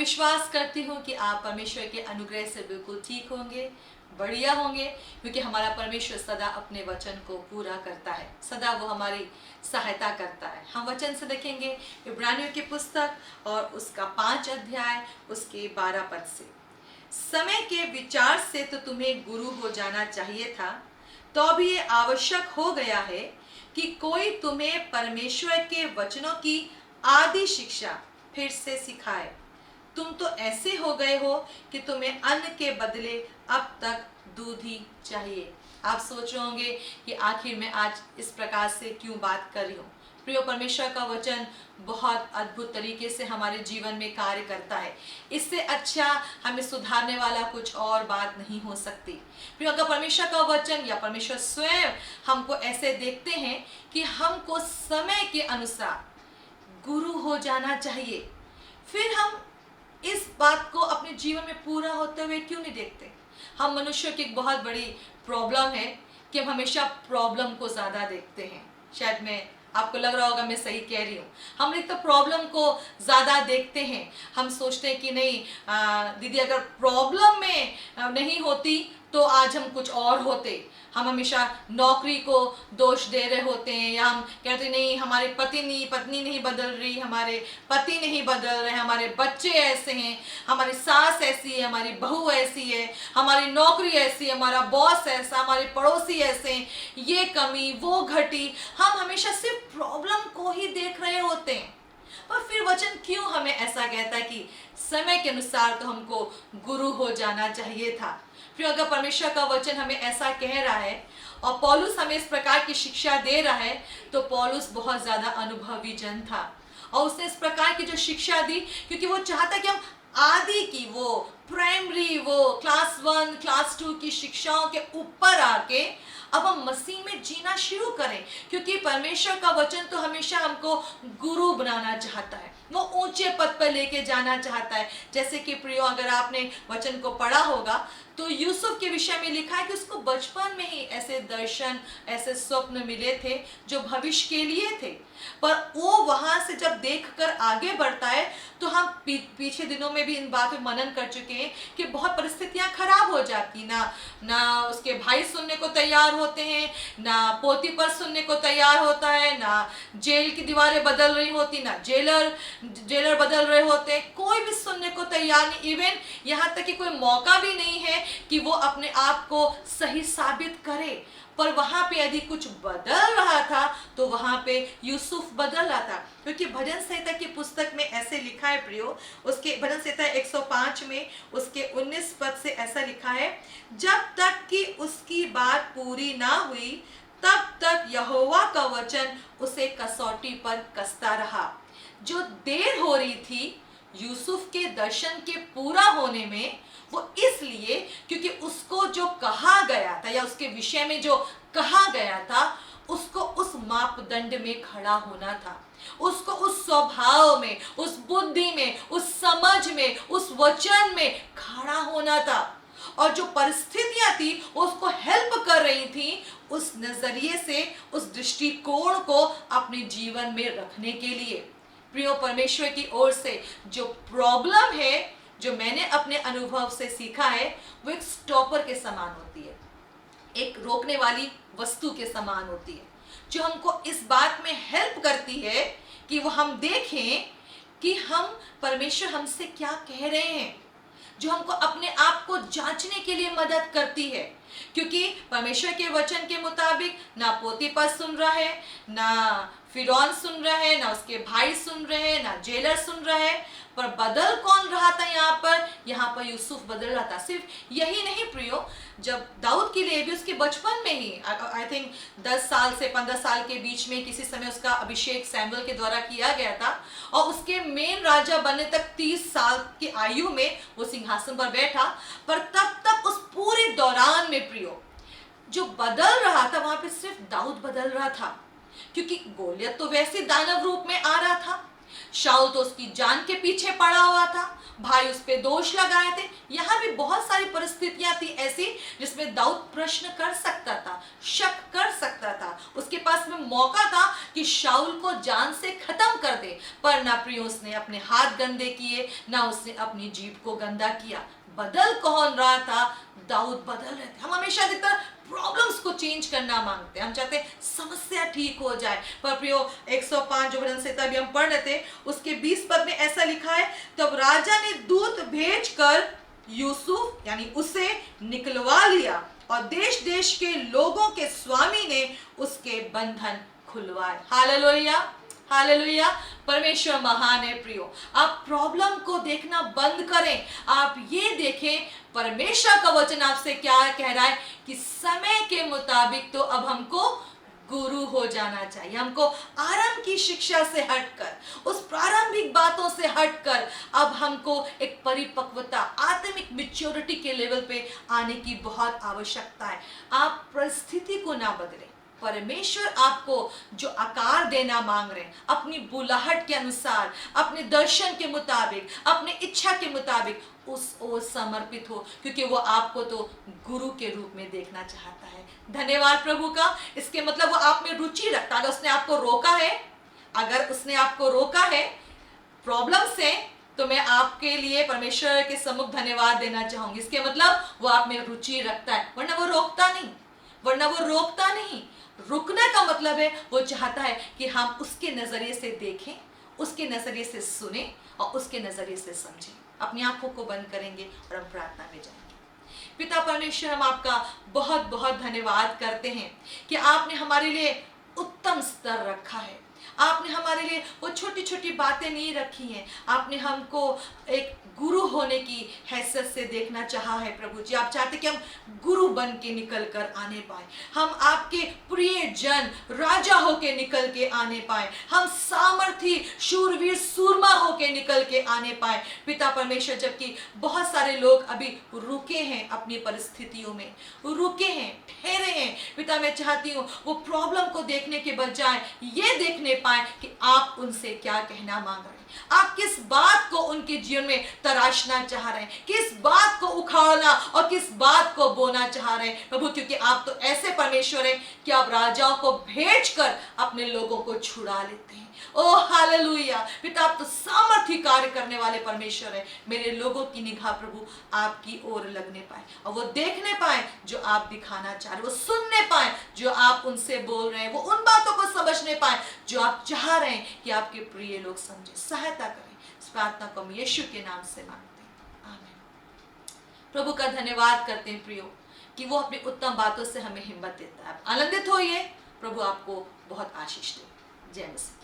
विश्वास करती हूँ कि आप परमेश्वर के अनुग्रह से बिल्कुल ठीक होंगे, बढ़िया होंगे, क्योंकि हमारा परमेश्वर सदा अपने वचन को पूरा करता है, सदा वो हमारी सहायता करता है। हम वचन से देखेंगे इब्रानियों की पुस्तक और उसका 5 अध्याय उसके 12 पद से। समय के विचार से तो तुम्हें गुरु हो जाना चाहिए था, तो अब ये आवश्यक हो गया है कि कोई तुम्हें परमेश्वर के वचनों की आदि शिक्षा फिर से सिखाए। तुम तो ऐसे हो गए हो कि तुम्हें अन्न के बदले अब तक दूध ही चाहिए। आप सोच रहे होंगे कि आखिर मैं आज इस प्रकार से क्यों बात कर रही हूँ। प्रिय, परमेश्वर का वचन बहुत अद्भुत तरीके से हमारे जीवन में कार्य करता है। इससे अच्छा हमें सुधारने वाला कुछ और बात नहीं हो सकती। प्रिय, अगर परमेश्वर का वचन या परमेश्वर स्वयं हमको ऐसे देखते हैं कि हमको समय के अनुसार गुरु हो जाना चाहिए, फिर हम इस बात को अपने जीवन में पूरा होते हुए क्यों नहीं देखते। हम मनुष्य की एक बहुत बड़ी प्रॉब्लम है कि हम हमेशा प्रॉब्लम को ज़्यादा देखते हैं। शायद मैं आपको लग रहा होगा मैं सही कह रही हूँ। हम एक तो प्रॉब्लम को ज़्यादा देखते हैं। हम सोचते हैं कि नहीं दीदी, अगर प्रॉब्लम में नहीं होती तो आज हम कुछ और होते। हम हमेशा नौकरी को दोष दे रहे होते हैं, या हम कहते नहीं हमारे पत्नी नहीं बदल रही, हमारे पति नहीं बदल रहे, हमारे बच्चे ऐसे हैं, हमारी सास ऐसी है, हमारी बहू ऐसी है, हमारी नौकरी ऐसी है, हमारा बॉस ऐसा, हमारे पड़ोसी ऐसे हैं, ये कमी वो घटी। हम हमेशा सिर्फ प्रॉब्लम को ही देख रहे होते हैं। पर फिर वचन क्यों हमें ऐसा कहता है कि समय के अनुसार तो हमको गुरु हो जाना चाहिए था। फिर अगर परमेश्वर का वचन हमें ऐसा कह रहा है और पौलुस हमें इस प्रकार की शिक्षा दे रहा है, तो पौलुस बहुत ज्यादा अनुभवी जन था और उसने इस प्रकार की जो शिक्षा दी क्योंकि वो चाहता कि हम आदि की, वो प्राइमरी, वो क्लास 1 क्लास 2 की शिक्षाओं के ऊपर आके अब हम मसीह में जीना शुरू करें। क्योंकि परमेश्वर का वचन तो हमेशा हमको गुरु बनाना चाहता है, वो ऊंचे पद पर लेके जाना चाहता है। जैसे कि प्रियो, अगर आपने वचन को पढ़ा होगा तो यूसुफ के विषय में लिखा है कि उसको बचपन में ही ऐसे दर्शन, ऐसे स्वप्न मिले थे जो भविष्य के लिए थे, पर वो वहां से जब देखकर आगे बढ़ता है तो हम पीछे दिनों में भी इन बातों में मनन कर चुके हैं कि बहुत परिस्थितियां खराब हो जाती, ना उसके भाई सुनने को तैयार होते हैं, ना पोतीपर सुनने को तैयार होता है, ना जेल की दीवारें बदल रही होती, ना जेलर बदल रहे होते, कोई भी सुनने को तैयार नहीं। इवन यहाँ तक कि कोई मौका भी नहीं है कि वो अपने आप को सही साबित करे। पर वहां पे यदि कुछ बदल रहा था तो वहां पे यूसुफ बदल रहा था। क्योंकि भजन संहिता की पुस्तक में ऐसे लिखा है प्रियो, उसके भजन संहिता 105 में उसके 19 पद से ऐसा लिखा है, जब तक कि उसकी बात पूरी ना हुई तब तक यहोवा का वचन उसे कसौटी पर कसता रहा। जो देर हो रही थी यूसुफ के दर्शन के पूरा होने में, वो इसलिए क्योंकि उसको जो कहा गया था या उसके विषय में जो कहा गया था उसको उस मापदंड में खड़ा होना था, उसको उस स्वभाव में, उस बुद्धि में, उस समझ में, उस वचन में खड़ा होना था। और जो परिस्थितियां थी उसको हेल्प कर रही थी उस नजरिए से, उस दृष्टिकोण को अपने जीवन में रखने के लिए। प्रियो, परमेश्वर की ओर से जो प्रॉब्लम है, जो मैंने अपने अनुभव से सीखा है, वो एक स्टॉपर के समान होती है, एक रोकने वाली वस्तु के समान होती है, जो हमको इस बात में हेल्प करती है कि वो हम देखें कि हम परमेश्वर हमसे क्या कह रहे हैं, जो हमको अपने आप को जांचने के लिए मदद करती है। क्योंकि परमेश्वर के वचन के मुताबिक ना पोतीपर सुन रहा है, ना फिरौन सुन रहा है, ना उसके भाई सुन रहे हैं, ना जेलर सुन रहा है, पर बदल कौन रहा था यहाँ पर यूसुफ बदल रहा था। सिर्फ यही नहीं प्रियो, जब दाऊद के लिए भी उसके बचपन में ही आई थिंक 10 साल से 15 साल के बीच में किसी समय उसका अभिषेक सैमुअल के द्वारा किया गया था और उसके मेन राजा बनने तक 30 साल की आयु में वो सिंहासन पर बैठा। पर तब तक उस पूरे दौरान में प्रियो जो बदल रहा था वहां पे सिर्फ दाऊद बदल रहा था, क्योंकि गोलियत तो वैसे दानव रूप में आ रहा था, शाऊल तो उसकी जान के पीछे पड़ा हुआ था, भाई उस पे दोष लगाए थे। यहाँ भी बहुत सारी परिस्थितियां थी ऐसी जिसमें दाऊद प्रश्न कर सकता था, शक कर सकता था, उसके पास में मौका था कि शाऊल को जान से खत्म कर दे, पर ना प्रियो उसने अपने हाथ गंदे किए, ना उसने अपनी जीभ को गंदा किया। बदल कौन रहा था? दाऊद बदल रहे थे। हम हमेशा अधिकतर प्रॉब्लम्स को चेंज करना मांगते हैं, हम चाहते हैं समस्या ठीक हो जाए। पर प्रियो 105 जो भजन संहिता भी हम पढ़ रहे थे, उसके 20 पद में ऐसा लिखा है, तब राजा ने दूत भेजकर यूसुफ यानी उसे निकलवा लिया और देश देश के लोगों के स्वामी ने उसके बंधन खुलवाए। Hallelujah, hallelujah. परमेश्वर महान है प्रियो। आप प्रॉब्लम को देखना बंद करें, आप ये देखें परमेश्वर का वचन आपसे क्या कह रहा है कि समय के मुताबिक तो अब हमको गुरु हो जाना चाहिए। हमको आरंभ की शिक्षा से हटकर, उस प्रारंभिक बातों से हटकर अब हमको एक परिपक्वता, आत्मिक मैच्योरिटी के लेवल पे आने की बहुत आवश्यकता है। आप परिस्थिति को ना बदलें, परमेश्वर आपको जो आकार देना मांग रहे हैं, अपनी बुलाहट के अनुसार, अपने दर्शन के मुताबिक, अपने इच्छा के मुताबिक उस ओर समर्पित हो, क्योंकि वो आपको तो गुरु के रूप में देखना चाहता है। धन्यवाद प्रभु का। इसके मतलब वो आप में रुचि रखता है। अगर उसने आपको रोका है, अगर उसने आपको रोका है प्रॉब्लम से, तो मैं आपके लिए परमेश्वर के सम्मुख धन्यवाद देना चाहूंगी। इसके मतलब वो आप में रुचि रखता है, वरना वो रोकता नहीं, वरना वो रोकता नहीं। रुकने का मतलब है वो चाहता है कि हम उसके नजरिए से देखें, उसके नजरिए से सुने और उसके नजरिए से समझें। अपनी आंखों को बंद करेंगे और हम प्रार्थना में जाएंगे। पिता परमेश्वर, हम आपका बहुत बहुत धन्यवाद करते हैं कि आपने हमारे लिए उत्तम स्तर रखा है। आपने हमारे लिए वो छोटी छोटी बातें नहीं रखी हैं। आपने हमको एक गुरु होने की हैसियत से देखना चाहा है प्रभु जी। आप चाहते कि हम गुरु बन के निकल कर आने पाए, हम आपके प्रिय जन राजा होके निकल के आने पाए, हम सामर्थी शूरवीर सूरमा होके निकल के आने पाए पिता परमेश्वर। जबकि बहुत सारे लोग अभी रुके हैं, अपनी परिस्थितियों में रुके हैं, ठहरे हैं पिता, मैं चाहती हूँ वो प्रॉब्लम को देखने के बजाय ये देखने पाए कि आप उनसे क्या कहना मांग रहे हैं, आप किस बात को उनके जीवन में तराशना चाह रहे हैं, किस बात को उखाड़ना और किस बात को बोना चाह रहे हैं प्रभु। क्योंकि आप तो ऐसे परमेश्वर हैं कि आप राजाओं को भेजकर अपने लोगों को छुड़ा लेते हैं। ओ हालेलुया पिता, आप तो सामर्थी कार्य करने वाले परमेश्वर हैं। मेरे लोगों की निगाह प्रभु आपकी ओर लगने पाए और वो देखने पाए जो आप दिखाना चाह रहे हैं, वो सुनने पाए जो आप उनसे बोल रहे हैं, वो उन बातों को समझने पाए जो आप चाह रहे हैं कि आपके प्रिय लोग समझे। सहायता करें। इस प्रार्थना को हम यीशु के नाम से मांगते हैं, आमीन। प्रभु का धन्यवाद करते हैं प्रियो कि वो अपनी उत्तम बातों से हमें हिम्मत देता है। आनंदित होइए, प्रभु आपको बहुत आशीष दे। जय मसीह।